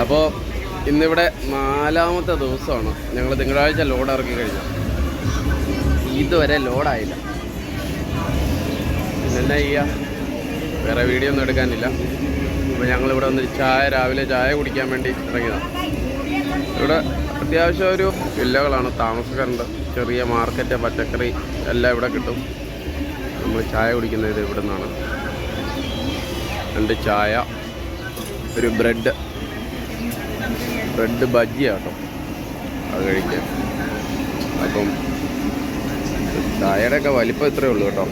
അപ്പോൾ ഇന്നിവിടെ 4ാമത്തെ ദിവസമാണ്. ഞങ്ങൾ തിങ്കളാഴ്ച ലോഡ് ഇറക്കി കഴിഞ്ഞു. ഇതുവരെ ലോഡായില്ല. പിന്നെ എന്നാ ചെയ്യുക, വേറെ വീഡിയോ ഒന്നും എടുക്കാനില്ല. അപ്പോൾ ഞങ്ങളിവിടെ വന്ന് രാവിലെ ചായ കുടിക്കാൻ വേണ്ടി ഇറങ്ങിയതാണ്. ഇവിടെ അത്യാവശ്യം ഒരു വില്ലകളാണ്, താമസക്കാരുണ്ട്, ചെറിയ മാർക്കറ്റ്, പച്ചക്കറി എല്ലാം ഇവിടെ കിട്ടും. നമ്മൾ ചായ കുടിക്കുന്നത് ഇവിടെ നിന്നാണ്. 2 ചായ, ഒരു ബ്രെഡ് ബജ്ജിയാട്ടോ, അത് കഴിക്കാം. അപ്പം ചായയുടെയൊക്കെ വലിപ്പം ഇത്രയേ ഉള്ളൂ കേട്ടോ.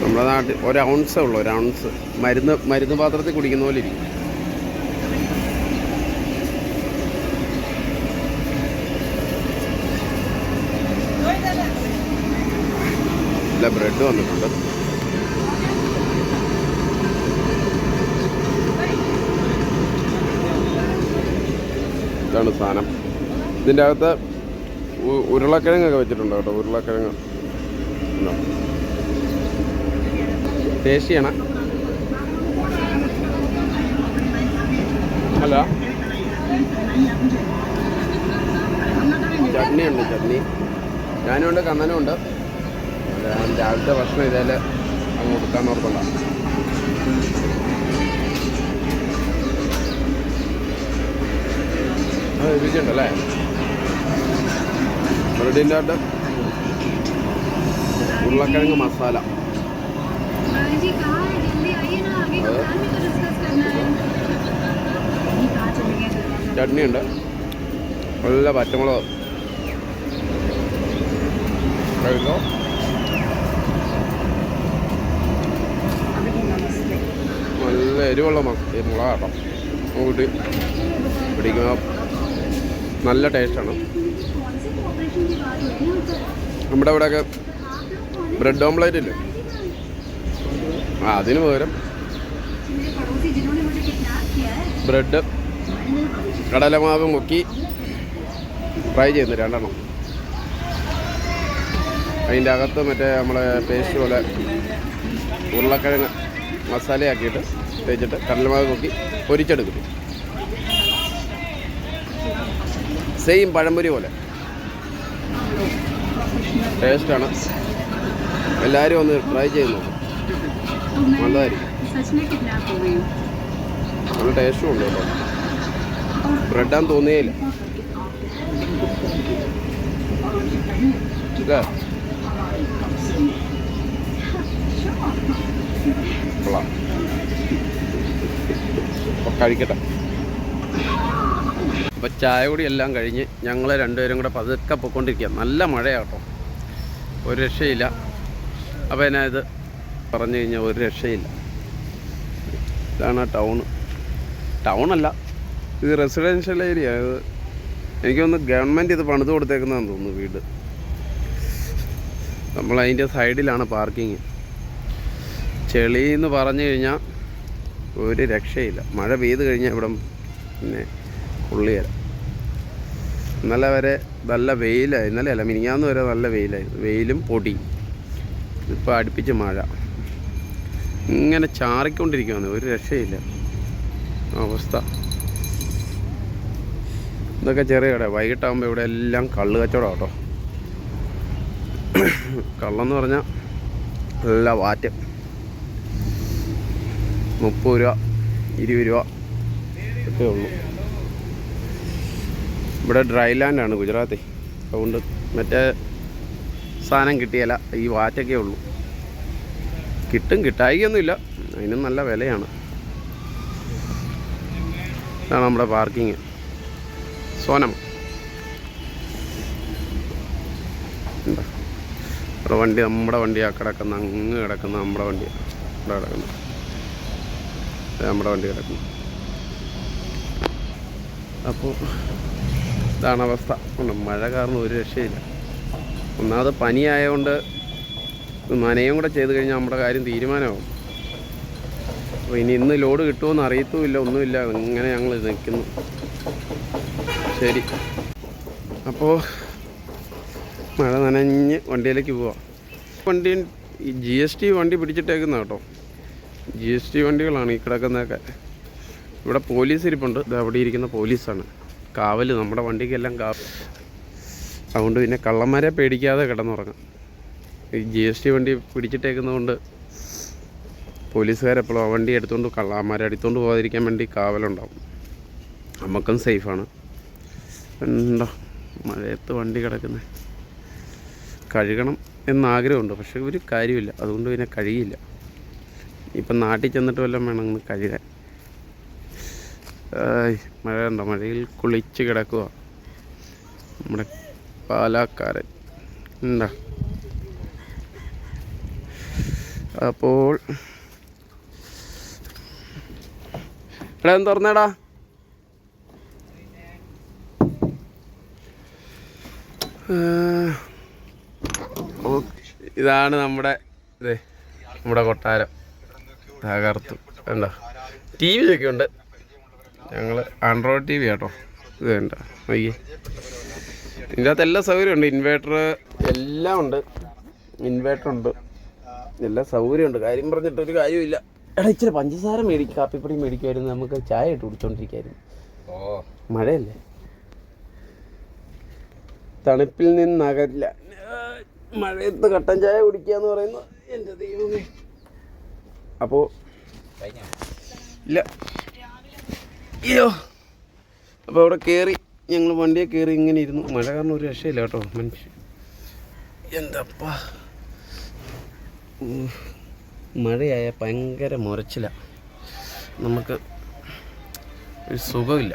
നമ്മുടെ നാട്ടിൽ 1 ഔൺസേ ഉള്ളൂ, 1 ഔൺസ്. മരുന്ന് പാത്രത്തിൽ കുടിക്കുന്ന പോലെ ഇരിക്കും. ഇല്ല, ബ്രെഡ് വന്നിട്ടുണ്ട്. ഇതാണ് സാധനം. ഇതിൻ്റെ അകത്ത് ഉരുളക്കിഴങ്ങൊക്കെ വെച്ചിട്ടുണ്ട് കേട്ടോ. ഉരുളക്കിഴങ്ങ് ടേസ്റ്റ് ചെയ്യണം. അല്ല, ചട്നി ഉണ്ട്, ചട്നി ഞാനും ഉണ്ട്, കണ്ണനും ഉണ്ട്. രാവിലത്തെ ഭക്ഷണം ഇതേലെ അങ്ങ് കൊടുക്കാൻ ഓർക്കണ്ട. രുചിയുണ്ടല്ലേ ബ്രെഡിൻ്റെ അകത്ത് ഉരുളക്കിഴങ്ങ് മസാല. ചട്നിയുണ്ട്, നല്ല പച്ചമുളക് കഴിക്കോ. നല്ല എരിവുള്ള മുളകാട്ടോ. കൂട്ടി പിടിക്കുമ്പോൾ നല്ല ടേസ്റ്റാണ്. നമ്മുടെ ഇവിടെയൊക്കെ ബ്രെഡ് ഓംപ്ലേറ്റ് ഇല്ലേ, അതിന് പകരം ബ്രെഡ് കടലമാവ് മുക്കി ഫ്രൈ ചെയ്യുന്നു 2 എണ്ണം. അതിൻ്റെ അകത്ത് മറ്റേ നമ്മളെ പേസ്റ്റ് പോലെ ഉരുളക്കിഴങ്ങ് മസാലയാക്കിയിട്ട് തേച്ചിട്ട് കടലമാവ് മുക്കി പൊരിച്ചെടുക്കും. സെയിം പഴംപൊരി പോലെ ടേസ്റ്റാണ്. എല്ലാവരും ഒന്ന് ട്രൈ ചെയ്ത് നോക്കും, നല്ലതായിരിക്കും. നല്ല ടേസ്റ്റും ഉണ്ട് കേട്ടോ. ബ്രെഡാന്ന് തോന്നിയേയില്ല. കഴിക്കട്ടെ. അപ്പോൾ ചായ കൂടി എല്ലാം കഴിഞ്ഞ് ഞങ്ങൾ 2 പേരും കൂടെ പതുക്കെ പൊയ്ക്കൊണ്ടിരിക്കുക. നല്ല മഴയാട്ടോ, ഒരു രക്ഷയില്ല. അപ്പോൾ എന്നാ ഇത് പറഞ്ഞു കഴിഞ്ഞാൽ ഒരു രക്ഷയില്ല. ഇതാണ് ടൗണല്ല, ഇത് റെസിഡൻഷ്യൽ ഏരിയ. ഇത് എനിക്കൊന്ന് ഗവൺമെൻറ് ഇത് പണിത് കൊടുത്തേക്കുന്നതെന്ന് തോന്നുന്നു വീട്. നമ്മളതിൻ്റെ സൈഡിലാണ് പാർക്കിങ്. ചെളി എന്ന് പറഞ്ഞു കഴിഞ്ഞാൽ ഒരു രക്ഷയില്ല. മഴ പെയ്ത് കഴിഞ്ഞാൽ ഇവിടെ പിന്നെ പുള്ളിയല്ല. ഇന്നലെ വരെ നല്ല വെയിലായി. ഇന്നലെ അല്ല, മിനിഞ്ഞാന്ന് വരെ നല്ല വെയിലായിരുന്നു. വെയിലും പൊടി. ഇപ്പോൾ അടുപ്പിച്ച് മഴ ഇങ്ങനെ ചാറിക്കൊണ്ടിരിക്കുകയാണ്, ഒരു രക്ഷയില്ല അവസ്ഥ. ഇതൊക്കെ ചെറിയ കട. വൈകിട്ടാകുമ്പോൾ ഇവിടെ എല്ലാം കള്ള് കച്ചവടം കേട്ടോ. കള്ളെന്ന് പറഞ്ഞാൽ നല്ല വാറ്റ്. 30 രൂപ 20 രൂപ ഒക്കെ ഉള്ളൂ. ഇവിടെ ഡ്രൈ ലാൻഡാണ് ഗുജറാത്തി, അതുകൊണ്ട് മറ്റേ സാധനം കിട്ടിയല്ല, ഈ വാറ്റൊക്കെ ഉള്ളൂ. കിട്ടും, കിട്ടായിക്കൊന്നുമില്ല, അതിനും നല്ല വിലയാണ്. ഇതാണ് നമ്മുടെ പാർക്കിങ്. സോനം ഇവിടെ വണ്ടി, നമ്മുടെ വണ്ടിയാണ് കിടക്കുന്ന, അങ്ങ് കിടക്കുന്ന നമ്മുടെ വണ്ടിയാണ് ഇവിടെ കിടക്കുന്നത്. നമ്മുടെ വണ്ടി കിടക്കുന്നു. അപ്പോൾ ഇതാണ് അവസ്ഥ. മഴ കാരണം ഒരു രക്ഷയില്ല. ഒന്നാമത് പനിയായതുകൊണ്ട് നനയും കൂടെ ചെയ്ത് കഴിഞ്ഞാൽ നമ്മുടെ കാര്യം തീരുമാനമാവും. അപ്പോൾ ഇന്ന് ലോഡ് കിട്ടുമെന്ന് അറിയത്തുമില്ല, ഒന്നുമില്ല. ഇങ്ങനെ ഞങ്ങൾ നിൽക്കുന്നു. ശരി, അപ്പോൾ മഴ നനഞ്ഞ് വണ്ടിയിലേക്ക് പോവാം. വണ്ടി GST വണ്ടി പിടിച്ചിട്ടേക്കുന്ന കേട്ടോ. GST വണ്ടികളാണ് ഈ കിടക്കുന്നതൊക്കെ. ഇവിടെ പോലീസ് ഇരിപ്പുണ്ട്. ഇത് അവിടെ ഇരിക്കുന്ന പോലീസാണ് കാവൽ, നമ്മുടെ വണ്ടിക്കെല്ലാം കാവൽ. അതുകൊണ്ട് പിന്നെ കള്ളന്മാരെ പേടിക്കാതെ കിടന്നുറങ്ങാം. ഈ GST വണ്ടി പിടിച്ചിട്ടേക്കുന്നതുകൊണ്ട് പോലീസുകാരെപ്പോഴും ആ വണ്ടി എടുത്തുകൊണ്ട് കള്ളന്മാരെ എടുത്തുകൊണ്ട് പോകാതിരിക്കാൻ വേണ്ടി കാവലുണ്ടാവും. നമുക്കും സേഫാണ്. എന്താ മഴയത്ത് വണ്ടി കിടക്കുന്നത്, കഴുകണം എന്നാഗ്രഹമുണ്ട്, പക്ഷേ ഒരു കാര്യമില്ല. അതുകൊണ്ട് പിന്നെ കഴിയില്ല. ഇപ്പം നാട്ടിൽ ചെന്നിട്ട് വല്ലതും വേണമെന്ന് കഴുകാൻ. മഴ ഉണ്ടോ? മഴയിൽ കുളിച്ച് കിടക്കുക നമ്മുടെ പാലക്കാരൻ എന്താ. അപ്പോൾ എടാ ഒന്ന് തുറന്നേടാ. ഇതാണ് നമ്മുടെ നമ്മുടെ കൊട്ടാരം. തകർത്തു. എന്താ TV ഒക്കെ ഉണ്ട്. ഞങ്ങൾ ആൻഡ്രോയിഡ് TV കേട്ടോ. ഇത് വേണ്ട നോക്കിയേ, ഇതിൻ്റെ അകത്ത് എല്ലാ സൗകര്യമുണ്ട്. ഇൻവേർട്ടർ എല്ലാം ഉണ്ട്. ഇൻവേർട്ടർ ഉണ്ട്, എല്ലാ സൗകര്യമുണ്ട്. കാര്യം പറഞ്ഞിട്ടൊരു കാര്യമില്ല. എടാ ഇച്ചിരി പഞ്ചസാര മേടിക്കും, കാപ്പിപ്പൊടി മേടിക്കുമായിരുന്നു, നമുക്ക് ചായ ഇട്ട് കുടിച്ചോണ്ടിരിക്കായിരുന്നു. മഴയല്ലേ, തണുപ്പിൽ നിന്നകല്ല. മഴയത്ത് കട്ടൻ ചായ കുടിക്കുക എന്ന് പറയുന്നത് എൻ്റെ ദൈവമേ. അപ്പോൾ ഇല്ല, അയ്യോ. അപ്പോൾ അവിടെ കയറി, ഞങ്ങൾ വണ്ടിയെ കയറി ഇങ്ങനെ ഇരുന്നു. മഴ കാരണം ഒരു രക്ഷയില്ല കേട്ടോ മനുഷ്യൻ. എന്തപ്പാ മഴയായ ഭയങ്കര മുരച്ചില്ല, നമുക്ക് ഒരു സുഖമില്ല.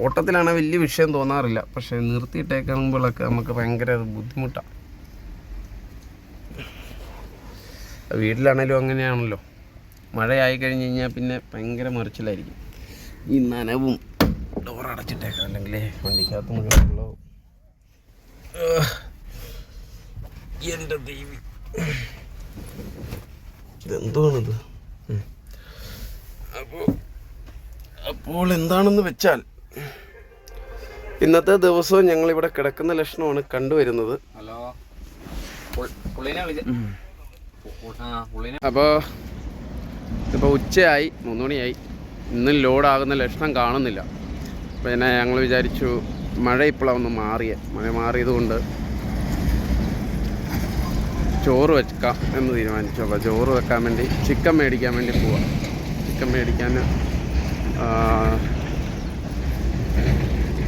ഓട്ടത്തിലാണെങ്കിൽ വലിയ വിഷയം തോന്നാറില്ല, പക്ഷേ നിർത്തിയിട്ടേക്കുമ്പോഴൊക്കെ നമുക്ക് ഭയങ്കര ബുദ്ധിമുട്ടാണ്. വീട്ടിലാണേലും അങ്ങനെയാണല്ലോ, മഴയായി കഴിഞ്ഞ് കഴിഞ്ഞാൽ പിന്നെ ഭയങ്കര മുരച്ചിലായിരിക്കും. ഈ നനവും ഡോറടച്ചിട്ടേക്കാം, അല്ലെങ്കിൽ വണ്ടിക്കകത്ത് മുഴുവൻ വെള്ളവും. എൻ്റെ ദൈവം, ഇതെന്താണിത്? അപ്പോൾ എന്താണെന്ന് വെച്ചാൽ ഇന്നത്തെ ദിവസവും ഞങ്ങളിവിടെ കിടക്കുന്ന ലക്ഷണമാണ് കണ്ടുവരുന്നത്. അപ്പോൾ ഇപ്പോൾ ഉച്ചയായി, 3 മണിയായി. ഇന്നും ലോഡാകുന്ന ലക്ഷണം കാണുന്നില്ല. പിന്നെ ഞങ്ങൾ വിചാരിച്ചു മഴ ഇപ്പോഴൊന്ന് മഴ മാറിയതുകൊണ്ട് ചോറ് വെക്കാം എന്ന് തീരുമാനിച്ചു. അപ്പോൾ ചോറ് വെക്കാൻ വേണ്ടി ചിക്കൻ മേടിക്കാൻ വേണ്ടി പോവാം. ചിക്കൻ മേടിക്കാൻ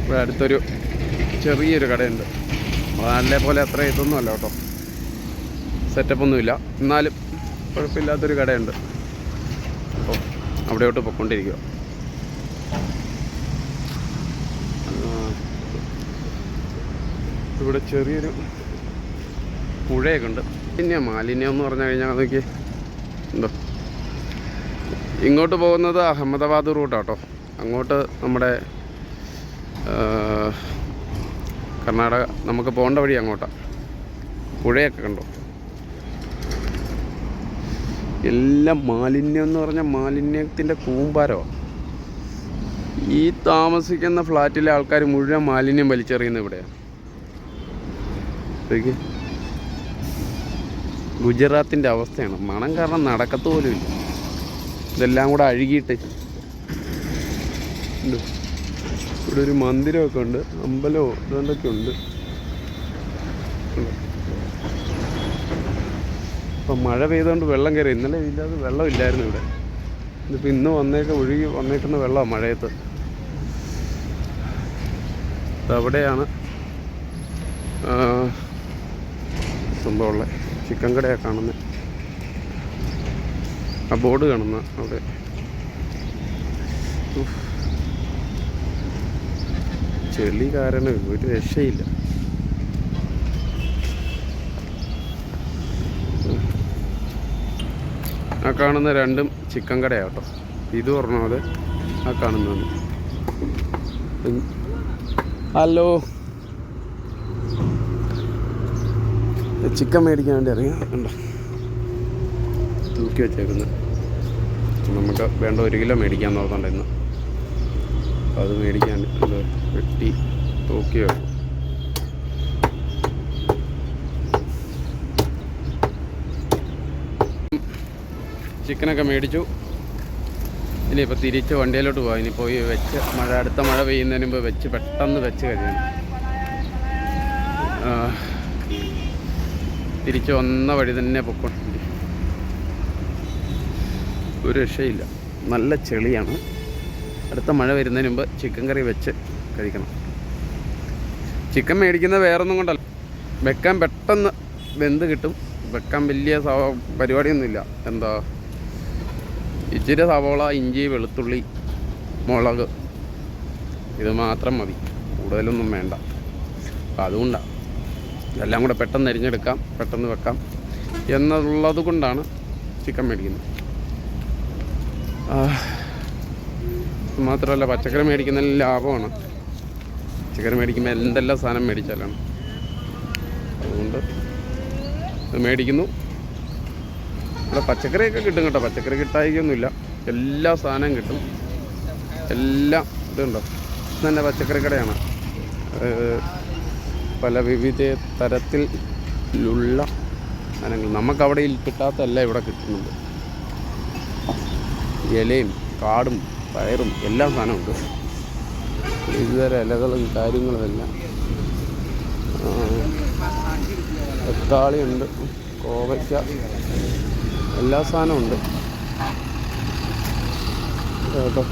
ഇവിടെ അടുത്തൊരു ചെറിയൊരു കടയുണ്ട്. നല്ല പോലെ അത്ര ഇതൊന്നുമല്ല കേട്ടോ, സെറ്റപ്പൊന്നുമില്ല, എന്നാലും കുഴപ്പമില്ലാത്തൊരു കടയുണ്ട്. അപ്പോൾ അവിടെയോട്ട് പൊയ്ക്കൊണ്ടിരിക്കുക. ഇവിടെ ചെറിയൊരു പുഴയൊക്കെ ഉണ്ട്. പിന്നെ മാലിന്യം എന്ന് പറഞ്ഞു കഴിഞ്ഞാൽ അതൊക്കെ എന്തോ, ഇങ്ങോട്ട് പോകുന്നത് അഹമ്മദാബാദ് റൂട്ടാട്ടോ. അങ്ങോട്ട് നമ്മുടെ കർണാടക നമുക്ക് പോകേണ്ട വഴി അങ്ങോട്ടാണ്. പുഴയൊക്കെ കണ്ടോ, എല്ലാം മാലിന്യം എന്ന് പറഞ്ഞാൽ മാലിന്യത്തിൻ്റെ കൂമ്പാരമാണ്. ഈ താമസിക്കുന്ന ഫ്ലാറ്റിലെ ആൾക്കാർ മുഴുവൻ മാലിന്യം വലിച്ചെറിയുന്നത് ഇവിടെയാണ്. ഗുജറാത്തിൻ്റെ അവസ്ഥയാണ്. മണം കാരണം നടക്കത്ത് പോലും ഇല്ല. ഇതെല്ലാം കൂടെ അഴുകിയിട്ട് ഇവിടെ ഒരു മന്ദിരമൊക്കെ ഉണ്ട്, അമ്പലമോ അതുകൊണ്ടൊക്കെ ഉണ്ട്. ഇപ്പം മഴ പെയ്തുകൊണ്ട് വെള്ളം കയറി. ഇന്നലെ ഇല്ലാതെ വെള്ളമില്ലായിരുന്നു ഇവിടെ. ഇതിപ്പോൾ ഇന്ന് ഒഴുകി വന്നേക്കുന്ന വെള്ളമാണ് മഴയത്ത്. അവിടെയാണ് സംഭവമുള്ള ചിക്കൻ കടയാണ് കാണുന്നത്. ആ ബോർഡ് കാണുന്ന അവിടെ. ചെളി കാരണം ഒരു രക്ഷയില്ല. ആ കാണുന്ന രണ്ടും ചിക്കൻ കടയാണ് കേട്ടോ. ഇത് പറഞ്ഞത് ആ കാണുന്നത്. ഹലോ, ചിക്കൻ മേടിക്കാൻ വേണ്ടി ഇറങ്ങി. ഉണ്ടോ തൂക്കി വെച്ചേക്കുന്നത്. നമുക്ക് വേണ്ട 1 കിലോ മേടിക്കാൻ നോക്കണ്ട ഇന്ന്. അപ്പോൾ അത് മേടിക്കാൻ വെട്ടി തൂക്കി വെക്കും. ചിക്കനൊക്കെ മേടിച്ചു. ഇനിയിപ്പോൾ തിരിച്ച് വണ്ടിയിലോട്ട് പോകാം. ഇനി പോയി വെച്ച് അടുത്ത മഴ പെയ്യുന്നതിന് മുമ്പ് വെച്ച് പെട്ടെന്ന് വെച്ച് കഴിയണം. തിരിച്ച് വന്ന വഴി തന്നെ പൊക്കോട്ടെ. ഒരു രക്ഷയില്ല, നല്ല ചെളിയാണ്. അടുത്ത മഴ വരുന്നതിന് മുമ്പ് ചിക്കൻ കറി വെച്ച് കഴിക്കണം. ചിക്കൻ മേടിക്കുന്നത് വേറൊന്നും കൊണ്ടല്ല, വെക്കാൻ പെട്ടെന്ന് വെന്ത് കിട്ടും. വെക്കാൻ വലിയ പരിപാടിയൊന്നുമില്ല. എന്താ, ഇച്ചിരി സവോള, ഇഞ്ചി, വെളുത്തുള്ളി, മുളക്, ഇത് മാത്രം മതി, കൂടുതലൊന്നും വേണ്ട. അപ്പം അതുകൊണ്ടാണ് ഇതെല്ലാം കൂടെ പെട്ടെന്ന് അരിഞ്ഞെടുക്കാം, പെട്ടെന്ന് വെക്കാം എന്നുള്ളത് കൊണ്ടാണ് ചിക്കൻ മേടിക്കുന്നത്. മാത്രമല്ല പച്ചക്കറി മേടിക്കുന്നതിൽ ലാഭമാണ്. പച്ചക്കറി മേടിക്കുമ്പോൾ എന്തെല്ലാം സാധനം മേടിച്ചാലാണ്, അതുകൊണ്ട് ഇത് മേടിക്കുന്നു. ഇവിടെ പച്ചക്കറിയൊക്കെ കിട്ടും കേട്ടോ, പച്ചക്കറി കിട്ടായിക്കൊന്നുമില്ല, എല്ലാ സാധനവും കിട്ടും. എല്ലാം ഇതുണ്ടോ, ഇത് തന്നെ പച്ചക്കറി കടയാണ്. പല വിവിധ തരത്തിലുള്ള സാധനങ്ങൾ നമുക്കവിടെ കിട്ടാത്തതെല്ലാം ഇവിടെ കിട്ടുന്നുണ്ട്. ഇലയും കാടും പയറും എല്ലാ സാധനമുണ്ട്. വിവിധതരം ഇലകളും കാര്യങ്ങളും എല്ലാം. തക്കാളിയുണ്ട്, കോവയ്ക്ക, എല്ലാ സാധനവും ഉണ്ട് കേട്ടോ.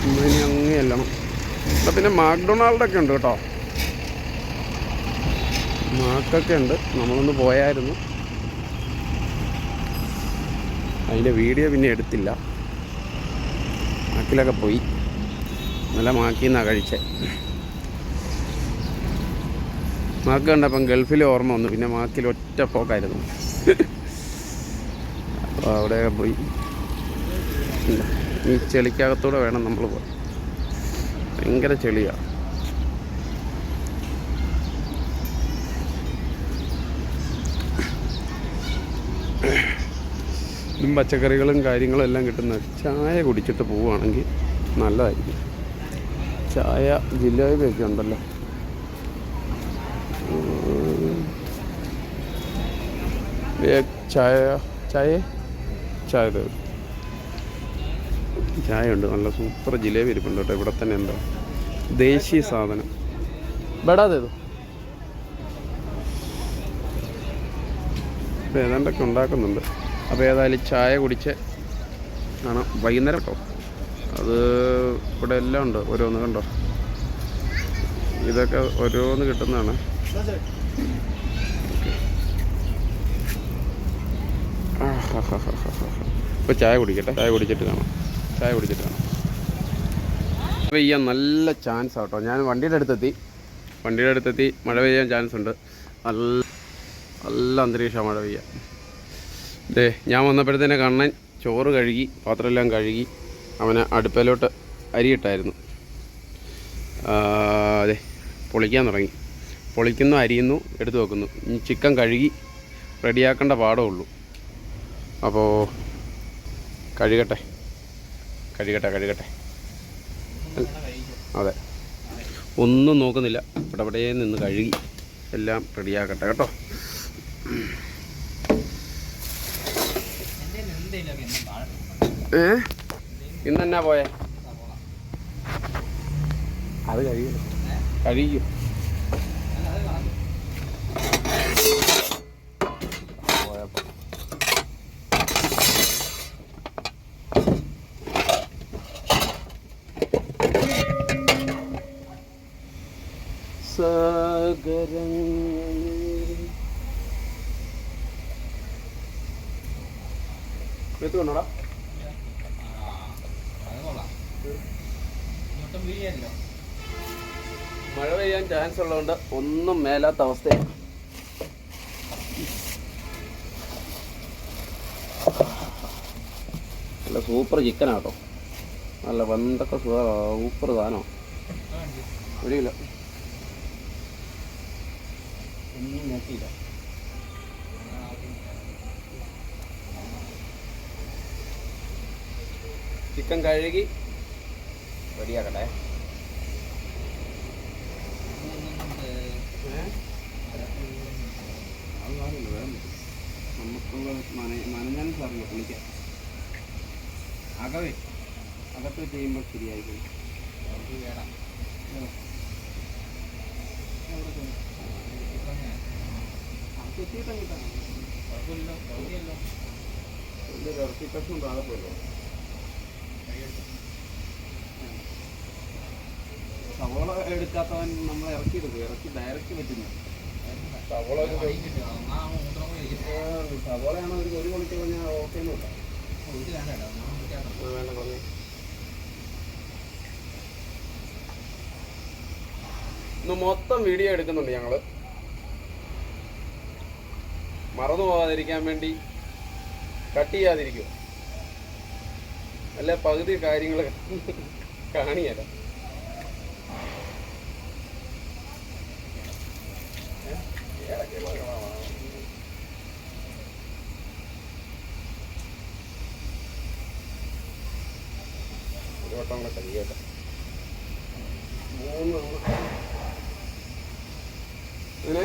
ഇനി അങ്ങനെയല്ലണം. പിന്നെ മാക്ഡൊണാൾഡൊക്കെ ഉണ്ട് കേട്ടോ, മാക്കൊക്കെ ഉണ്ട്. നമ്മളൊന്ന് പോയായിരുന്നു, അതിൻ്റെ വീഡിയോ പിന്നെ എടുത്തില്ല. മാക്കിലൊക്കെ പോയി, നല്ല മാക്കിന്നാണ് കഴിച്ചത്. മാക്ക് കണ്ടപ്പം ഗൾഫിൽ ഓർമ്മ വന്നു, പിന്നെ മാക്കിൽ ഒറ്റ പോക്കായിരുന്നു. അപ്പോൾ അവിടെയൊക്കെ പോയി. ഈ ചെളിക്കകത്തൂടെ വേണം നമ്മൾ പോകാൻ, ഭയങ്കര ചെളിയാണ്. ഇതും പച്ചക്കറികളും കാര്യങ്ങളും എല്ലാം കിട്ടുന്ന. ചായ കുടിച്ചിട്ട് പോവുകയാണെങ്കിൽ നല്ലതായിരിക്കും. ചായ ജിലേബിയൊക്കെ ഉണ്ടല്ലോ. ചായ ഉണ്ട്, നല്ല സൂപ്പർ ജിലേബി ഇരിപ്പുണ്ട് കേട്ടോ. ഇവിടെ തന്നെ എന്താ ദേശീയ സാധനം ബടാതേതോ ഇപ്പോൾ ഏതാണ്ടൊക്കെ ഉണ്ടാക്കുന്നുണ്ട്. അപ്പോൾ ഏതായാലും ചായ കുടിച്ച് ആണ് വൈകുന്നേരം കേട്ടോ. അത് ഇവിടെ എല്ലാം ഉണ്ട്, ഓരോന്ന് കണ്ടോ, ഇതൊക്കെ ഓരോന്ന് കിട്ടുന്നതാണ്. ഇപ്പോൾ ചായ കുടിക്കട്ടെ, ചായ കുടിച്ചിട്ട് കാണാം. പെയ്യാൻ നല്ല ചാൻസ് ആട്ടോ. ഞാൻ വണ്ടിയുടെ അടുത്തെത്തി. മഴ പെയ്യാൻ ചാൻസ് ഉണ്ട്. നല്ല അന്തരീക്ഷമാണ് മഴ പെയ്യാൻ. അതെ, ഞാൻ വന്നപ്പോഴത്തേനെ കണ്ണൻ ചോറ് കഴുകി, പാത്രമെല്ലാം കഴുകി, അവനെ അടുപ്പിലോട്ട് അരിയിട്ടായിരുന്നു. അതെ, പൊളിക്കാൻ തുടങ്ങി. പൊളിക്കുന്നു, അരിയുന്നു, എടുത്തു വെക്കുന്നു. ഇനി ചിക്കൻ കഴുകി റെഡിയാക്കേണ്ട പാടേ ഉള്ളൂ. അപ്പോൾ കഴുകട്ടെ. അതെ, ഒന്നും നോക്കുന്നില്ല, ഇവിടെ നിന്ന് കഴുകി എല്ലാം റെഡിയാക്കട്ടെ കേട്ടോ. ഇന്നെന്നാ പോയേ? അത് കഴിയും. എത്തുകൊണ്ടോടാ, മഴ പെയ്യാൻ ചാൻസ് ഉള്ളതുകൊണ്ട് ഒന്നും മേലാത്ത അവസ്ഥയാണ്. നല്ല സൂപ്പർ ചിക്കനാട്ടോ, നല്ല വെന്തൊക്കെ സൂപ്പർ സാധനമാണ്. ഒരു കിലോ ഒന്നും നോക്കിയില്ല. ചിക്കൻ കഴുകി റെഡിയാക്കട്ടെ. നമുക്ക് നനഞ്ഞാലും സാറില്ല കുളിക്കാം. അകത്ത് ചെയ്യുമ്പോൾ ശരിയായിരിക്കും. ഇറച്ചി കഷ്ണം താഴെ പോയല്ലോ. സവോള എടുക്കാത്തവൻ നമ്മൾ ഇറക്കിയെടുക്കും. ഇറക്കി ഡയറക്റ്റ് പറ്റുന്നു. സവോളയാണോ ഒരു കൊളിച്ച് പറഞ്ഞാൽ ഓക്കെ ഒന്നുമില്ല. വേണ്ട പറഞ്ഞു. ഇന്ന് മൊത്തം വീഡിയോ എടുക്കുന്നുണ്ട് ഞങ്ങൾ. മറന്നു പോകാതിരിക്കാൻ വേണ്ടി കട്ട് ചെയ്യാതിരിക്കുക. അല്ല പകുതി കാര്യങ്ങൾ കാണിയല്ല. ഒരു വട്ടം കൂടെ കഴിയട്ടെ. 3 അങ്ങനെ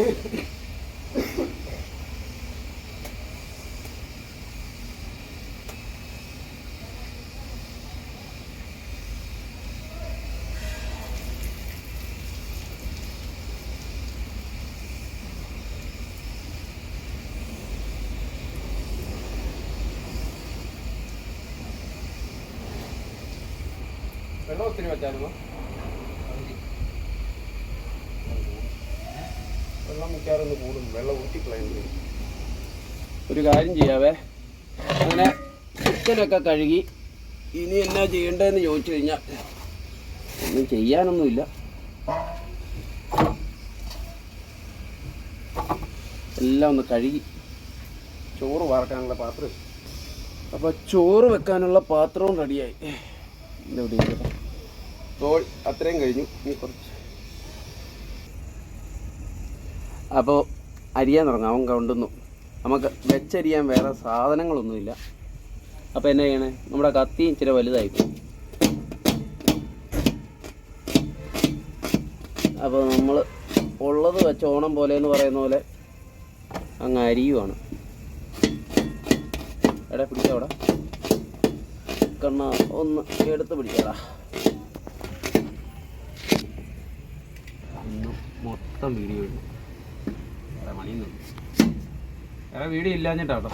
വെള്ളം ഒത്തിരി വെച്ചായിരുന്നു. വെള്ളം മിക്കാറൊന്ന് കൂടും. വെള്ളം ഊറ്റിക്കളയുന്നു. ഒരു കാര്യം ചെയ്യാവേ, അങ്ങനെ ചിക്കനൊക്കെ കഴുകി ഇനി എന്നാ ചെയ്യേണ്ടതെന്ന് ചോദിച്ചു കഴിഞ്ഞാൽ ഒന്നും ചെയ്യാനൊന്നുമില്ല. എല്ലാം ഒന്ന് കഴുകി ചോറ് വാർക്കാനുള്ള പാത്രം. അപ്പോൾ ചോറ് വെക്കാനുള്ള പാത്രവും റെഡിയായി. ഇതെവിടെ തോൾ അത്രയും കഴിഞ്ഞു. ഇനി കുറച്ച് അപ്പോൾ അരിയാൻ തുടങ്ങാം. അവൻ കൊണ്ടുവന്നു. നമുക്ക് വെച്ചരിയാൻ വേറെ സാധനങ്ങളൊന്നുമില്ല. അപ്പോൾ എന്നാ ചെയ്യണേ, നമ്മുടെ കത്തി ഇച്ചിരി വലുതായിപ്പോയി. അപ്പോൾ നമ്മൾ ഉള്ളത് വെച്ച് ഓണം പോലെ എന്ന് പറയുന്ന പോലെ അങ്ങ് അരിയുവാണ്. എടാ പിടിച്ചോടാ, കണ്ണ ഒന്ന് എടുത്ത് പിടിച്ചോടാ. ഇന്ന് മൊത്തം വീഡിയോ ഇടുന്നു. വേറെ പണിയൊന്നും വേറെ വീഡിയോ ഇല്ലാഞ്ഞിട്ടാട്ടോ.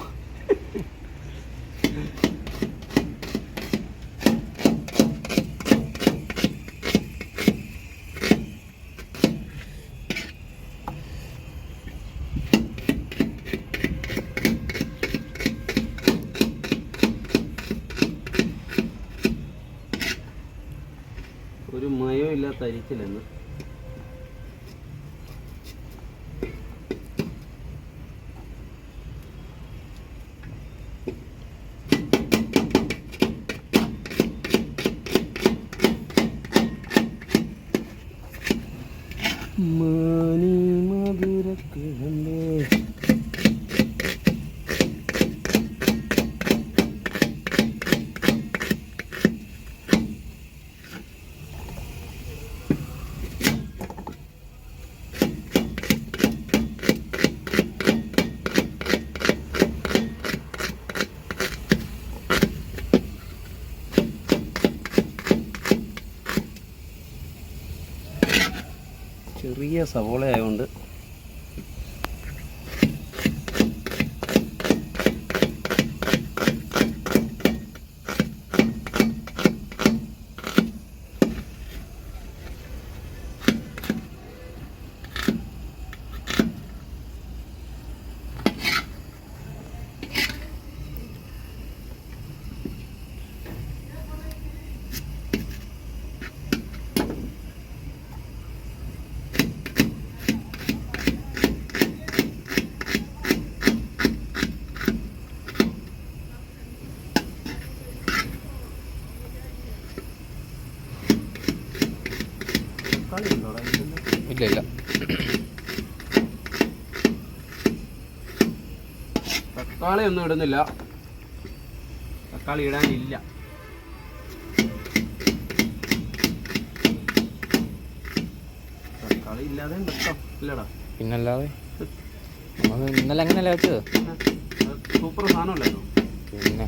ഒരു മയം ഇല്ലാത്ത അരിച്ചില്ലെന്ന്. മണി മധുരക്കിഴമ്പേ ചെറിയ സവോള ആയതുകൊണ്ട് ഇല്ല. തക്കാളി ഒന്നും ഇടുന്നില്ല. തക്കാളി ഇടാനില്ല. തക്കാളി ഇല്ലാതെ കേട്ടോ. ഇല്ലടാ, പിന്നല്ലാതെ ഇന്നലെ അങ്ങനെയല്ല വെച്ചത്. സൂപ്പർ സാധനമല്ലല്ലോ. പിന്നെ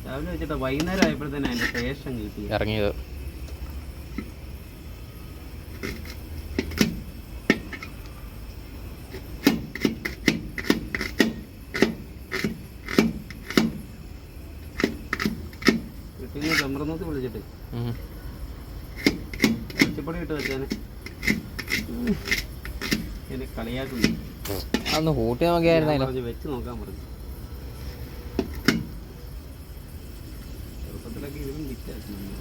രാവിലെ വെച്ചിട്ട് വൈകുന്നേരം ആയപ്പോഴത്തേനും അതിൻ്റെ ടേസ്റ്റ് അങ്ങ് കിട്ടി ഇറങ്ങിയത്. കിട്ടിയ ചമ്രന്നൂത്തി വിളിച്ചിട്ട് പച്ചപ്പൊടി ഇട്ട് വെച്ചാൽ എന്നെ കളിയാക്കുന്നു. അതൊന്ന് കൂട്ടി നോക്കിയായിരുന്നു. വെച്ച് നോക്കാൻ പറഞ്ഞു. ചെറുപ്പത്തിലൊക്കെ ഇതിലും കിറ്റായിരുന്നു.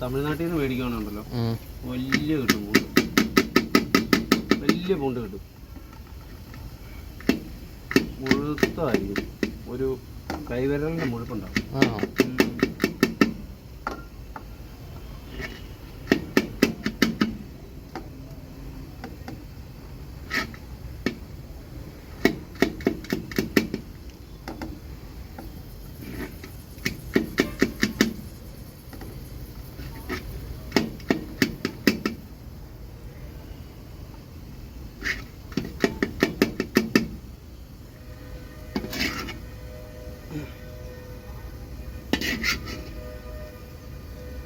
തമിഴ്നാട്ടിൽ നിന്ന് മേടിക്കുകയാണുണ്ടല്ലോ, വലിയ കിട്ടും പൂണ്ട്, വലിയ പൂണ്ട് കിട്ടും. മുഴുത്തായിരിക്കും, ഒരു കൈവിരലിൻ്റെ മുഴുപ്പുണ്ടാവും.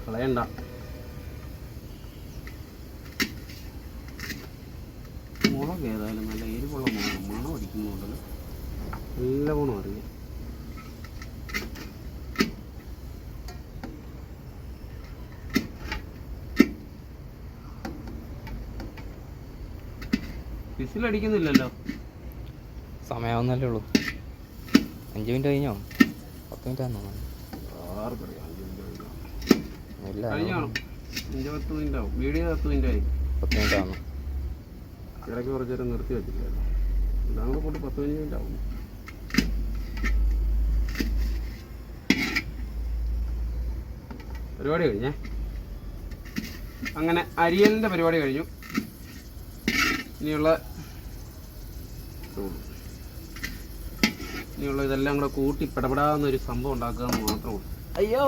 കളയണ്ട. മുളക് ഏതായാലും നല്ല എരിവുള്ള മുളക്, മണം അടിക്കുന്നുണ്ടല്ലോ, നല്ല ഗുണം അറിയാം. വിസിലടിക്കുന്നില്ലല്ലോ. സമയാവുന്നല്ലേ ഉള്ളൂ. 5 മിനിറ്റ് കഴിഞ്ഞോ? 10 മിനിറ്റ് ആണെന്നോ? ആർക്കറിയാം. ഇല്ല, 5-10 മിനിറ്റ് ആവും. വീഡിയോ 10 മിനിറ്റ് ആയി. 10 മിനിറ്റ് ആവുന്നു. ഇടയ്ക്ക് കുറച്ച് നേരം നിർത്തി വെച്ചിട്ടില്ലായിരുന്നു. ഇതാണ് കൊണ്ട് 10-15 മിനിറ്റ് ആവും. പരിപാടി കഴിഞ്ഞേ. അങ്ങനെ അരിയലിൻ്റെ പരിപാടി കഴിഞ്ഞു. ഇനിയുള്ള ഇതെല്ലാം കൂടെ കൂട്ടി പെടപെടാന്നൊരു സംഭവം ഉണ്ടാക്കുക എന്ന് മാത്രമേ ഉള്ളൂ. അയ്യോ,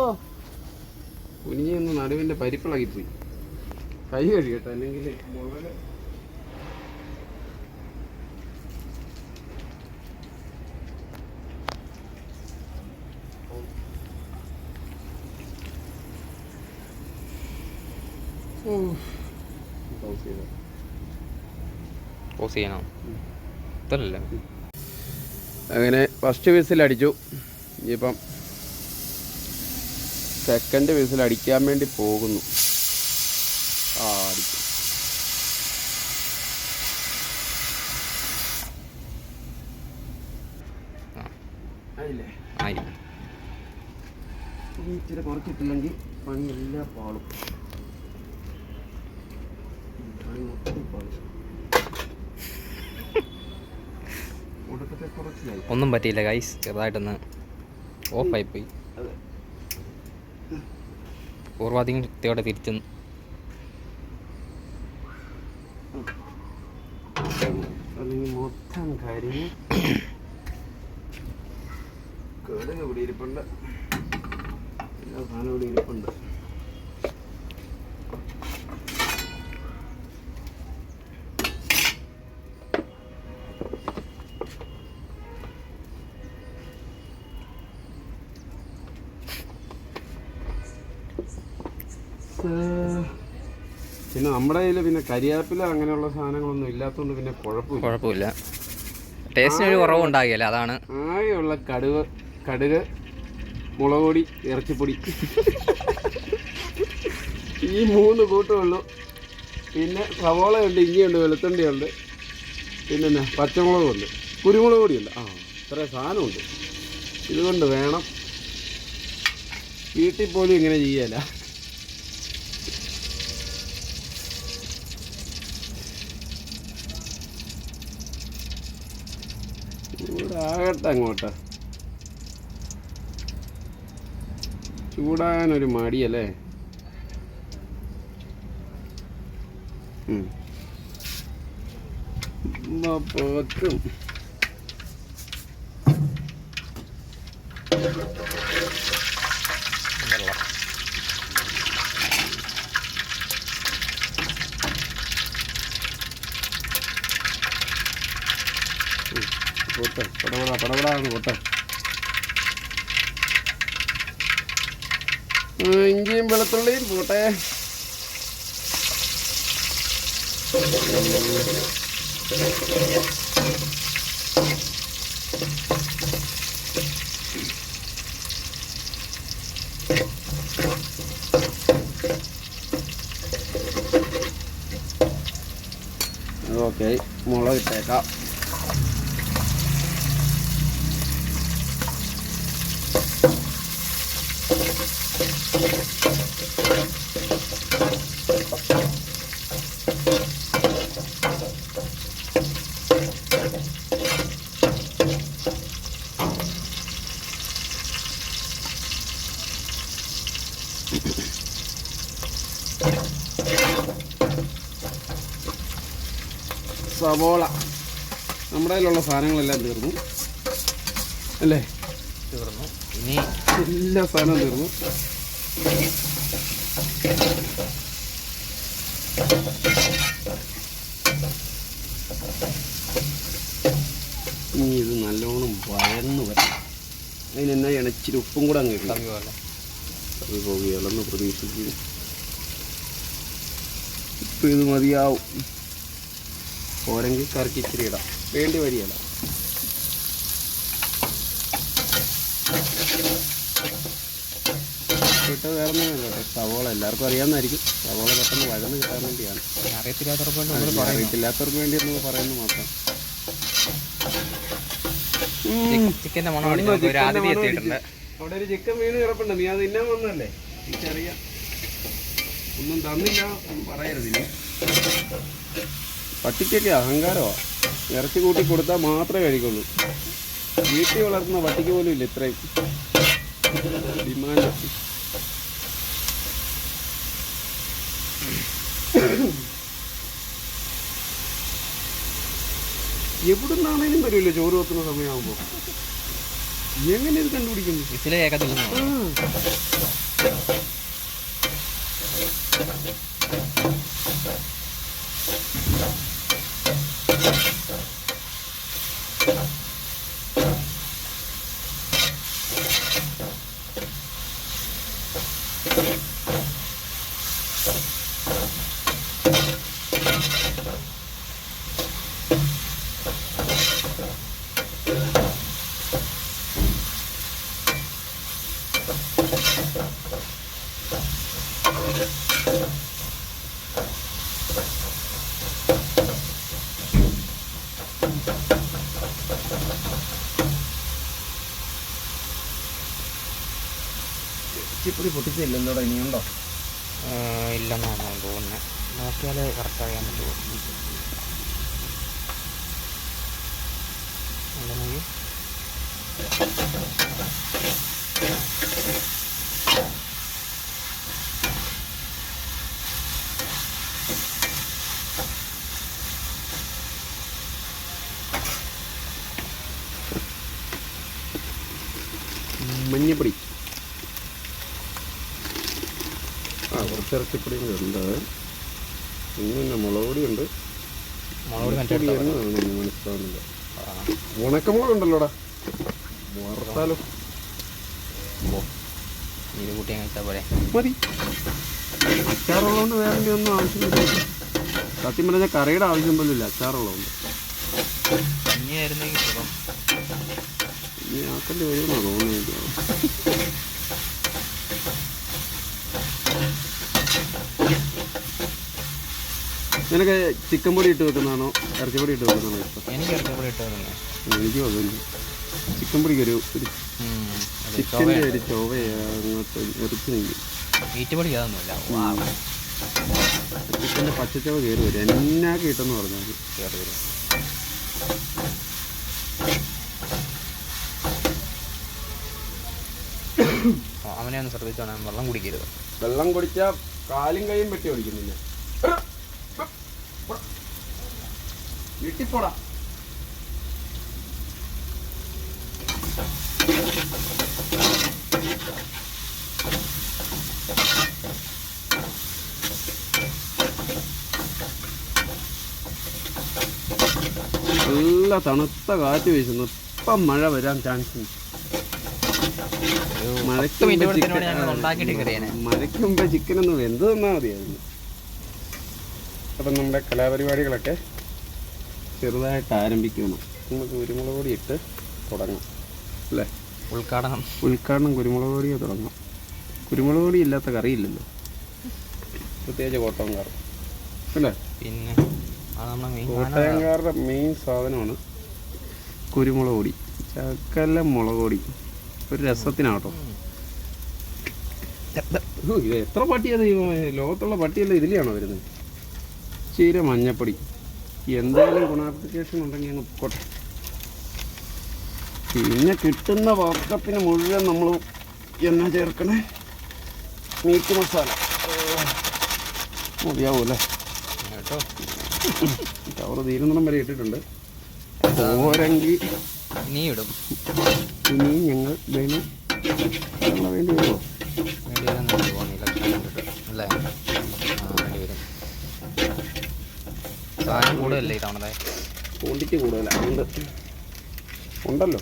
കുനിഞ്ഞൊന്ന് നടുവിൻ്റെ പരിപ്പിളകിപ്പോയി. കൈ കഴിയട്ടെ, അല്ലെങ്കിൽ മുളക് പോസ് ചെയ്യണോ? ഇതല്ലേ. അങ്ങനെ ഫസ്റ്റ് വിസിലടിച്ചു. ഇനിയിപ്പം സെക്കൻഡ് വിസിൽ അടിക്കാൻ വേണ്ടി പോകുന്നു. അടിക്കും. ഇച്ചിരി കുറച്ചിട്ടില്ലെങ്കിൽ പണി എല്ലാം പാളും. പണി മൊത്തം പാളും. ഒന്നും പറ്റിയില്ല ഗൈസ്, ചെറുതായിട്ടൊന്ന് ഓഫായിപ്പോയി. പൂർവാധികം ശക്തിയോടെ തിരിച്ചെന്ന് അല്ലെങ്കിൽ മൊത്തം കരിഞ്ഞ് കടുക് ഇവിടെ ഇരിപ്പുണ്ട്, എല്ലാ സാധനം ഇവിടെ ഇരിപ്പുണ്ട്. പിന്നെ നമ്മുടെ കയ്യിൽ പിന്നെ കരിയാപ്പില അങ്ങനെയുള്ള സാധനങ്ങളൊന്നും ഇല്ലാത്തതുകൊണ്ട് പിന്നെ കുഴപ്പമില്ല. ടേസ്റ്റിന് ഒരു കുറവുണ്ടാകില്ല, അതാണ്. ആകെയുള്ള കടുക്, മുളക് പൊടി, ഇറച്ചിപ്പൊടി, ഈ 3 കൂട്ടമുള്ളൂ. പിന്നെ സവോളയുണ്ട്, ഇഞ്ചിയുണ്ട്, വെളുത്തുള്ളിയുണ്ട്, പിന്നെ പച്ചമുളകുണ്ട്, കുരുമുളക് പൊടിയുണ്ട്. ഇത്രയും സാധനമുണ്ട്. ഇതുകൊണ്ട് വേണം. വീട്ടിൽ പോലും ഇങ്ങനെ ചെയ്യല. ചൂടാകട്ടെ അങ്ങോട്ട്. ചൂടാകാനൊരു മടിയല്ലേ. പോത്തും പോട്ടെ, പടപടാന്ന് പോട്ടെ. ഇഞ്ചിയും വെളുത്തുള്ളിയും പോട്ടെ. ഓക്കെ, മുളക് ഇട്ടേക്കാം. സവോള, നമ്മുടെ കയ്യിലുള്ള സാധനങ്ങളെല്ലാം തീർന്നു അല്ലേ? തീർന്നു. ഇനി എല്ലാ സാധനവും തീർന്നു. ഇനി ഇത് നല്ലോണം വഴന്ന് വരണം. അതിനെന്നാ ഇണച്ചിരി ഉപ്പും കൂടെ അങ്ങ് ഇട്ടാൽ അത് പോകുകയല്ലെന്ന് പ്രതീക്ഷിക്കുന്നു. ഇപ്പം ഇത് മതിയാവും. പോരെങ്കിൽ കറിക്ക് ഇച്ചിരി ഇടാം, വേണ്ടി വരികയില്ല. ഇട്ട് വേറെ ഒന്നും കേട്ടോ. സവോള എല്ലാവർക്കും അറിയാമെന്നായിരിക്കും. സവോള പെട്ടെന്ന് വഴന്ന് കിട്ടാൻ വേണ്ടിയാണ്. അറിയത്തില്ലാത്തവർക്ക് വേണ്ടി എന്ന് പറയുന്നത് മാത്രം. ചിക്കൻ്റെ മണം അവിടെ ഒരു ചിക്കൻ വീണ് കിടപ്പുണ്ട്. നീ അത് തിന്നാൻ വന്നല്ലേ? എനിക്കറിയാം. ഒന്നും തന്നില്ല ഒന്നും പറയരുതില്ല. പട്ടിക്കൊക്കെ അഹങ്കാരമാണ്. ഇറച്ചി കൂട്ടി കൊടുത്താൽ മാത്രമേ കഴിക്കുള്ളൂ. വീട്ടിൽ വളർത്തുന്ന പട്ടിക്ക് പോലും ഇല്ല ഇത്രയും ഡിമാൻഡ്. എവിടുന്നാണേലും വരുമല്ലോ ചോറ് വെക്കുന്ന സമയമാകുമ്പോൾ. എങ്ങനെ ഇത് കണ്ടുപിടിക്കുന്നു? ഇച്ചിപ്പൊടി പൊട്ടിച്ചില്ല എന്തോടാ? ഇനിയുണ്ടോ? ഇല്ലെന്നാണ് തോന്നുന്നത്. നോക്കിയാൽ കറക്റ്റ് അറിയാൻ പറ്റുമോ? മഞ്ഞപ്പൊടി കുറച്ച് ഇറച്ചിപ്പൊടിയും ഉണ്ട്. പിന്നെ മുളക് പൊടിയുണ്ട്. മനസ്സിലാവുന്നില്ല. ഉണക്കമുളക് ഉണ്ടല്ലോടാ, വറുത്താലോ? ഇത് കൂട്ടി കഴിച്ചാൽ പോലെ മതി. അച്ചാറുള്ളതുകൊണ്ട് വേറെ ഒന്നും ആവശ്യമില്ല. സത്യം പറഞ്ഞാൽ കറിയുടെ ആവശ്യം പോലും ഇല്ല, അച്ചാറുള്ളതുകൊണ്ട്. ഇനിയായിരുന്നെങ്കിൽ സുഖം. ഇനി ആക്കേണ്ടി വരുമെന്നാണ് തോന്നുന്നത്. നിനക്ക് ചിക്കൻ പൊടി ഇട്ട് വെക്കുന്നതാണോ ഇറച്ചിപ്പൊടി ഇട്ട് വെക്കുന്നതാണോ ഇഷ്ടം? എനിക്ക് ഇറച്ചിപ്പൊടി ഇട്ട് വെക്കുന്നത്. എനിക്കും അതുതന്നെ. ചിക്കൻ പൊടിക്ക് ഒരു ചിക്കൻ്റെ ഒരു ചൊവ അങ്ങോട്ട് എറിച്ച് നിൽക്കും. മീറ്റ് പൊടി അതൊന്നുമില്ല. ചിക്കൻ്റെ പച്ചച്ചവ കയറി വരും. എന്നാക്കി ഇട്ടെന്ന് പറഞ്ഞാൽ കയറി വരും. അവനെ ഒന്ന് ശ്രദ്ധിച്ചോണം, വെള്ളം കുടിക്കരുത്. വെള്ളം കുടിച്ചാൽ കാലും കൈയും വെട്ടി ഓടിക്കുന്നില്ല. വീട്ടിപ്പോടാ. നല്ല തണുത്ത കാറ്റ് വീശുന്നു. ഇപ്പം മഴ വരാൻ ചാൻസ് ഉണ്ട്. മഴയ്ക്ക് മുമ്പ് ചിക്കനൊന്നും വെന്ത് തന്നാൽ മതിയായിരുന്നു. അപ്പം നമ്മുടെ കലാപരിപാടികളൊക്കെ ചെറുതായിട്ട് ആരംഭിക്കണം. നമുക്ക് കുരുമുളക് പൊടി ഇട്ട് തുടങ്ങാം അല്ലേ? ഉദ്ഘാടനം കുരുമുളക് പൊടിയെ തുടങ്ങാം. കുരുമുളക് പൊടി ഇല്ലാത്ത കറിയില്ലല്ലോ, പ്രത്യേകിച്ച് കോട്ടയംകാർ അല്ലേ? പിന്നെ കോട്ടയംകാരുടെ മെയിൻ സാധനമാണ് കുരുമുളക് പൊടി. ചക്കല മുളക് പൊടി ഒരു രസത്തിനാട്ടോ. ഇത് എത്ര പട്ടിയത്? ലോകത്തുള്ള പട്ടിയല്ല ഇതിലെയാണോ വരുന്നത്? ചീര മഞ്ഞപ്പൊടി. എന്തായാലും ഗുണാപ്ലിക്കേഷൻ ഉണ്ടെങ്കിൽ അങ്ങ് പൊട്ടെ. പിന്നെ കിട്ടുന്ന വറുക്കപ്പിന് മുഴുവൻ നമ്മൾ എണ്ണ ചേർക്കണേ. മീറ്റ് മസാല മതിയാവൂല്ലേ? കവറ് തീരുന്നിടം വരെ ഇട്ടിട്ടുണ്ട്. പോരെങ്കിൽ ഇനി ഇടും. ഇനി ഞങ്ങൾ വേണ്ടി വരുമോ? ക്വാണ്ടിറ്റി കൂടുതലാണ്. അതുകൊണ്ട് ഉണ്ടല്ലോ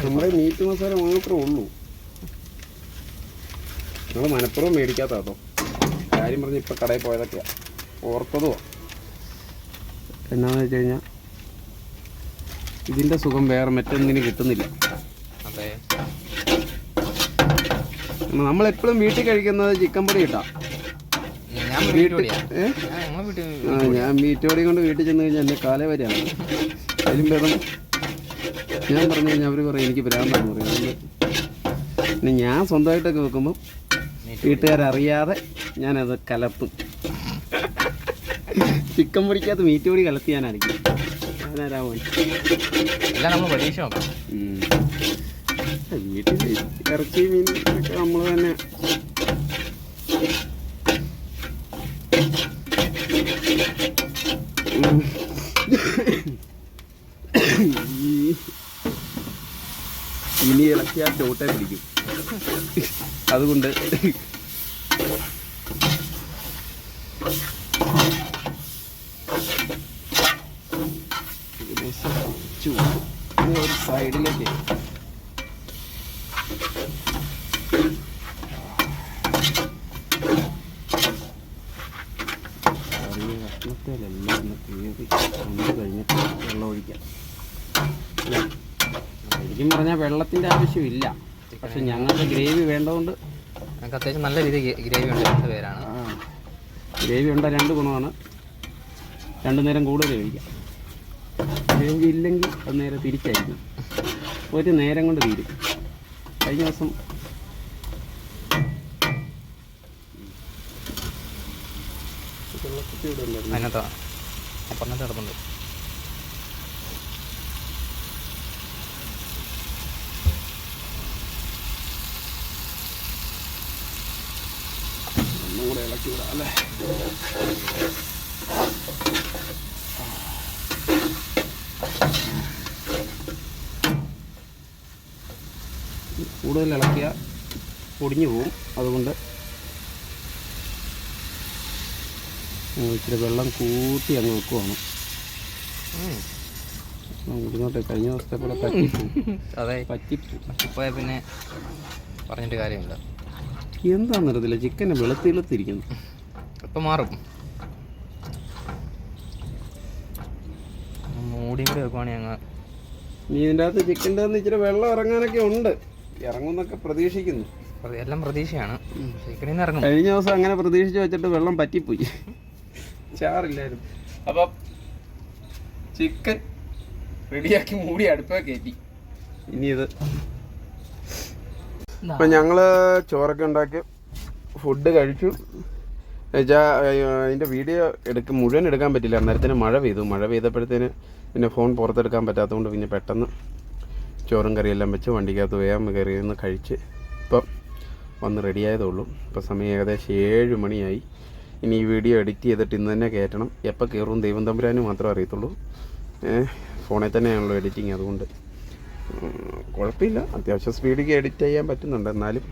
നമ്മുടെ മീറ്റ് മസാല മാത്രമേ ഉള്ളൂ. ഞങ്ങൾ മനപ്പുറം മേടിക്കാത്ത കേട്ടോ. കാര്യം പറഞ്ഞ് ഇപ്പം കടയിൽ പോയതൊക്കെയാണ് ഓർത്തതോ. എന്നാന്ന് വെച്ച് കഴിഞ്ഞാൽ ഇതിൻ്റെ സുഖം വേറെ മറ്റൊന്നിനും കിട്ടുന്നില്ല. നമ്മളെപ്പോഴും വീട്ടിൽ കഴിക്കുന്നത് ചിക്കൻ പൊടി ഇട്ടാ. ഞാൻ മീറ്റ് പൊടി കൊണ്ട് വീട്ടിൽ ചെന്ന് കഴിഞ്ഞാൽ എൻ്റെ കാലേ വരെയാണ്. അതിലും ഭേദം ഞാൻ പറഞ്ഞു കഴിഞ്ഞാൽ അവർ പറയും എനിക്ക് ഭ്രാന്താന്ന് പറയും. അതുകൊണ്ട് പിന്നെ ഞാൻ സ്വന്തമായിട്ടൊക്കെ വെക്കുമ്പം വീട്ടുകാരറിയാതെ ഞാനത് കലർത്തും. ചിക്കൻ പൊടിക്കകത്ത് മീറ്റ് പൊടി കലർത്തി ഞാനായിരിക്കും. ഞാനാരാമോ വീട്ടിൽ ഇറച്ചി മീൻ ഒക്കെ നമ്മൾ തന്നെ ഇനി ഇളക്കിയാൽ ചോട്ടെ പിടിക്കും. അതുകൊണ്ട് ഒരു സൈഡിലേക്ക് കഷ്ണത്തിലെല്ലാം ഒന്ന് കീറി കൊണ്ട് കഴിഞ്ഞിട്ട് വെള്ളം ഒഴിക്കാം. ശരിക്കും പറഞ്ഞാൽ വെള്ളത്തിൻ്റെ ആവശ്യമില്ല. പക്ഷെ ഞങ്ങൾക്ക് ഗ്രേവി വേണ്ടതുകൊണ്ട് ഞങ്ങൾക്ക് അത്യാവശ്യം നല്ല രീതിയിൽ ഗ്രേവി ഉണ്ട്. 2 പേരാണ്. ഗ്രേവി ഉണ്ട 2 ഗുണമാണ്. 2 നേരം കൂടുതൽ കഴിക്കാം. ഗ്രേവി ഇല്ലെങ്കിൽ അത് നേരെ തിരിച്ചായിരിക്കും. ഒരു നേരം കൊണ്ട് തീരും. കഴിഞ്ഞ ദിവസം അതിനകത്ത് അപ്പുറത്ത് കിടപ്പുണ്ട്. ഒന്നും കൂടെ ഇളക്കി വിടാം അല്ലേ? കൂടുതൽ ഇളക്കിയാൽ പൊടിഞ്ഞു പോവും. അതുകൊണ്ട് ഇച്ചിരി വെള്ളം കൂട്ടി അങ്ങ് വെക്കുവാണ്. ഇരുന്നോട്ടെ. കഴിഞ്ഞ ദിവസത്തെ പോലെ പറ്റിപ്പോയി. പറ്റിപ്പോയാൽ പിന്നെ പറഞ്ഞിട്ട് കാര്യമില്ല. എന്താണെന്നറിയത്തില്ല, ചിക്കൻ വെളുത്തിരിക്കുന്നു. ഇപ്പം മാറും. മൂടിയും കൂടി വെക്കുവാണെങ്കിൽ അങ്ങ് ഇനി ഇതിൻ്റെ അകത്ത് ചിക്കൻ്റെ അകത്ത് ഇച്ചിരി വെള്ളം ഇറങ്ങാനൊക്കെ ഉണ്ട്, ഇറങ്ങുമെന്നൊക്കെ പ്രതീക്ഷിക്കുന്നു. എല്ലാം പ്രതീക്ഷയാണ്. ചിക്കനിൽ നിന്ന് ഇറങ്ങും. കഴിഞ്ഞ ദിവസം അങ്ങനെ പ്രതീക്ഷിച്ച് വെച്ചിട്ട് വെള്ളം പറ്റിപ്പോയി, ചാറില്ലായിരുന്നു. അപ്പം ചിക്കൻ റെഡിയാക്കി മൂടി അടുപ്പ കയറ്റി. ഇനി ഇത് അപ്പം ഞങ്ങൾ ചോറൊക്കെ ഉണ്ടാക്കി ഫുഡ് കഴിച്ചു. എന്നുവെച്ചാൽ അതിൻ്റെ വീഡിയോ മുഴുവൻ എടുക്കാൻ പറ്റില്ല, അന്നേരത്തിന് മഴ പെയ്തപ്പോഴത്തേന് പിന്നെ ഫോൺ പുറത്തെടുക്കാൻ പറ്റാത്തതുകൊണ്ട് പിന്നെ പെട്ടെന്ന് ചോറും കറിയെല്ലാം വെച്ച് വണ്ടിക്കകത്ത് വേഗം കയറി ഒന്ന് കഴിച്ച് ഇപ്പം വന്ന് റെഡിയായതേ ഉള്ളൂ. ഇപ്പോൾ സമയം ഏകദേശം 7 മണിയായി. ഇനി ഈ വീഡിയോ എഡിറ്റ് ചെയ്തിട്ട് ഇന്ന് തന്നെ കയറ്റണം. എപ്പോൾ കയറും ദൈവം തമ്പുരാനും മാത്രമേ അറിയത്തുള്ളൂ. ഫോണിൽ തന്നെയാണല്ലോ എഡിറ്റിങ്, അതുകൊണ്ട് കുഴപ്പമില്ല, അത്യാവശ്യം സ്പീഡിൽ എഡിറ്റ് ചെയ്യാൻ പറ്റുന്നുണ്ട്. എന്നാലും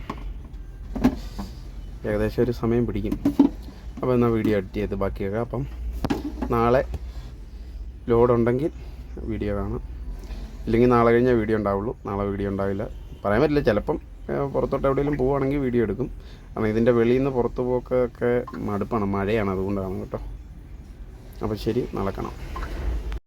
ഏകദേശം ഒരു സമയം പിടിക്കും. അപ്പോൾ എന്നാൽ വീഡിയോ എഡിറ്റ് ചെയ്ത് ബാക്കിയൊക്കെ. അപ്പം നാളെ ലോഡുണ്ടെങ്കിൽ വീഡിയോ കാണാം, ഇല്ലെങ്കിൽ നാളെ കഴിഞ്ഞാൽ വീഡിയോ ഉണ്ടാവുള്ളൂ. നാളെ വീഡിയോ ഉണ്ടാവില്ല, പറയാൻ പറ്റില്ല. ചിലപ്പം പുറത്തോട്ട് എവിടെയെങ്കിലും പോവുകയാണെങ്കിൽ വീഡിയോ എടുക്കും. കാരണം ഇതിൻ്റെ വെളിയിൽ നിന്ന് പുറത്ത് പോക്കൊക്കെ മടുപ്പാണ്, മഴയാണ്, അതുകൊണ്ടാണ് കേട്ടോ. അപ്പോൾ ശരി, നാളെ കാണാം.